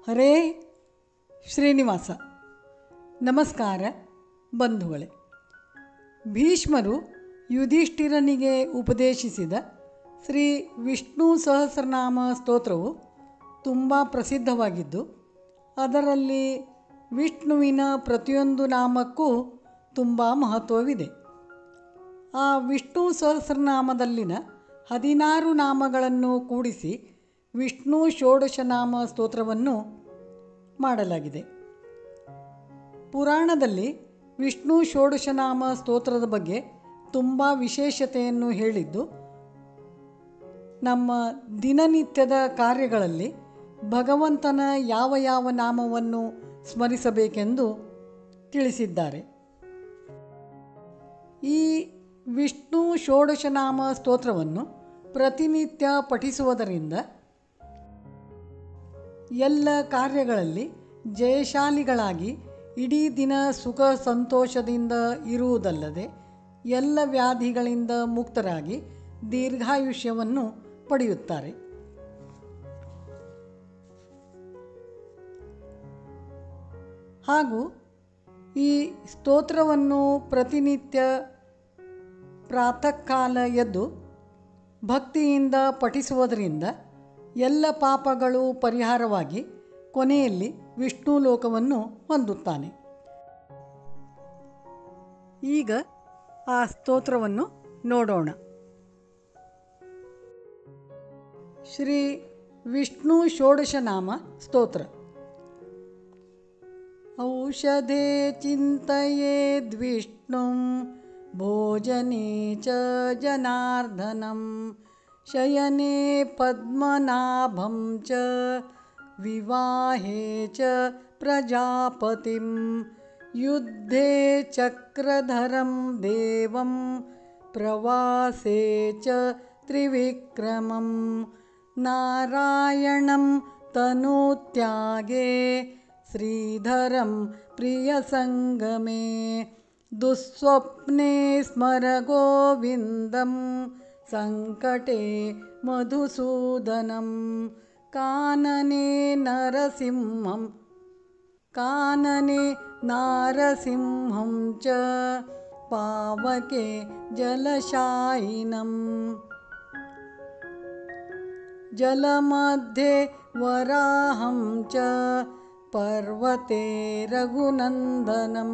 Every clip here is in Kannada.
ಹರೇ ಶ್ರೀನಿವಾಸ. ನಮಸ್ಕಾರ ಬಂಧುಗಳೇ. ಭೀಷ್ಮರು ಯುಧಿಷ್ಠಿರನಿಗೆ ಉಪದೇಶಿಸಿದ ಶ್ರೀ ವಿಷ್ಣು ಸಹಸ್ರನಾಮ ಸ್ತೋತ್ರವು ತುಂಬ ಪ್ರಸಿದ್ಧವಾಗಿದ್ದು, ಅದರಲ್ಲಿ ವಿಷ್ಣುವಿನ ಪ್ರತಿಯೊಂದು ನಾಮಕ್ಕೂ ತುಂಬ ಮಹತ್ವವಿದೆ. ಆ ವಿಷ್ಣು ಸಹಸ್ರನಾಮದಲ್ಲಿನ 16 ನಾಮಗಳನ್ನು ಕೂಡಿಸಿ ವಿಷ್ಣು ಷೋಡಶನಾಮ ಸ್ತೋತ್ರವನ್ನು ಮಾಡಲಾಗಿದೆ. ಪುರಾಣದಲ್ಲಿ ವಿಷ್ಣು ಷೋಡಶನಾಮ ಸ್ತೋತ್ರದ ಬಗ್ಗೆ ತುಂಬ ವಿಶೇಷತೆಯನ್ನು ಹೇಳಿದ್ದು, ನಮ್ಮ ದಿನನಿತ್ಯದ ಕಾರ್ಯಗಳಲ್ಲಿ ಭಗವಂತನ ಯಾವ ಯಾವ ನಾಮವನ್ನು ಸ್ಮರಿಸಬೇಕೆಂದು ತಿಳಿಸಿದ್ದಾರೆ. ಈ ವಿಷ್ಣು ಷೋಡಶನಾಮ ಸ್ತೋತ್ರವನ್ನು ಪ್ರತಿನಿತ್ಯ ಪಠಿಸುವುದರಿಂದ ಎಲ್ಲ ಕಾರ್ಯಗಳಲ್ಲಿ ಜಯಶಾಲಿಗಳಾಗಿ ಇಡೀ ದಿನ ಸುಖ ಸಂತೋಷದಿಂದ ಇರುವುದಲ್ಲದೆ ಎಲ್ಲ ವ್ಯಾಧಿಗಳಿಂದ ಮುಕ್ತರಾಗಿ ದೀರ್ಘಾಯುಷ್ಯವನ್ನು ಪಡೆಯುತ್ತಾರೆ. ಹಾಗೂ ಈ ಸ್ತೋತ್ರವನ್ನು ಪ್ರತಿನಿತ್ಯ ಪ್ರಾತಃ ಕಾಲ ಎದ್ದು ಭಕ್ತಿಯಿಂದ ಪಠಿಸುವುದರಿಂದ ಎಲ್ಲ ಪಾಪಗಳು ಪರಿಹಾರವಾಗಿ ಕೊನೆಯಲ್ಲಿ ವಿಷ್ಣು ಲೋಕವನ್ನು ಹೊಂದುತ್ತಾನೆ. ಈಗ ಆ ಸ್ತೋತ್ರವನ್ನು ನೋಡೋಣ. ಶ್ರೀ ವಿಷ್ಣು ಷೋಡಶನಾಮ ಸ್ತೋತ್ರ. ಔಷಧೇ ಚಿಂತಯೇದ್ವಿಷ್ಣುಂ ಭೋಜನೆ ಚ ಜನಾರ್ದನಂ ಶಯನೆ ಪದ್ಮನಾಭಂ ಚ ವಿವಾಹೇ ಚ ಪ್ರಜಾಪತಿಂ ಯುದ್ಧೇ ಚಕ್ರಧರಂ ದೇವಂ ಪ್ರವಾಸೇ ಚ ತ್ರಿವಿಕ್ರಮಂ ನಾರಾಯಣಂ ತನುತ್ಯಾಗೇ ಶ್ರೀಧರಂ ಪ್ರಿಯಸಂಗಮೇ ದುಸ್ವಪ್ನೆ ಸ್ಮರ ಗೋವಿಂದಂ ಸಂಕಟೇ ಮಧುಸೂದನಂ ಕಾನನೆ ನಾರಸಿಂಹಂ ಚ ಪಾವಕೆ ಜಲಶಾಯಿನಂ ಜಲಮಧ್ಯೆ ವರಾಹಂ ಚ ಪರ್ವತೆ ರಘುನಂದನಂ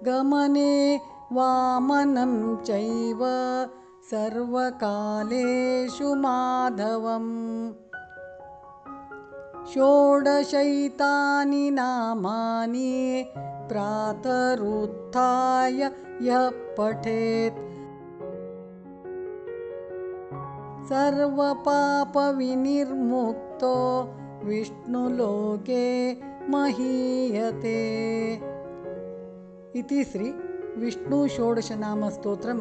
ಗಮನೆ ವಾಮನಂ ಚೈವ ಸರ್ವಕಾಲೇಷು ಮಾಧವಂ ಷೋಡಶೈತಾನಿ ನಾಮಾನಿ ಪ್ರಾತರುತ್ಥಾಯ ಯಃ ಪಠೇತ್ ಸರ್ವಪಾಪ ವಿನಿರ್ಮುಕ್ತೋ ವಿಷ್ಣುಲೋಕೆ ಮಹೀಯತೆ. ಇತಿ ಶ್ರೀ ವಿಷ್ಣು ಷೋಡಶನಾಮ ಸ್ತೋತ್ರಂ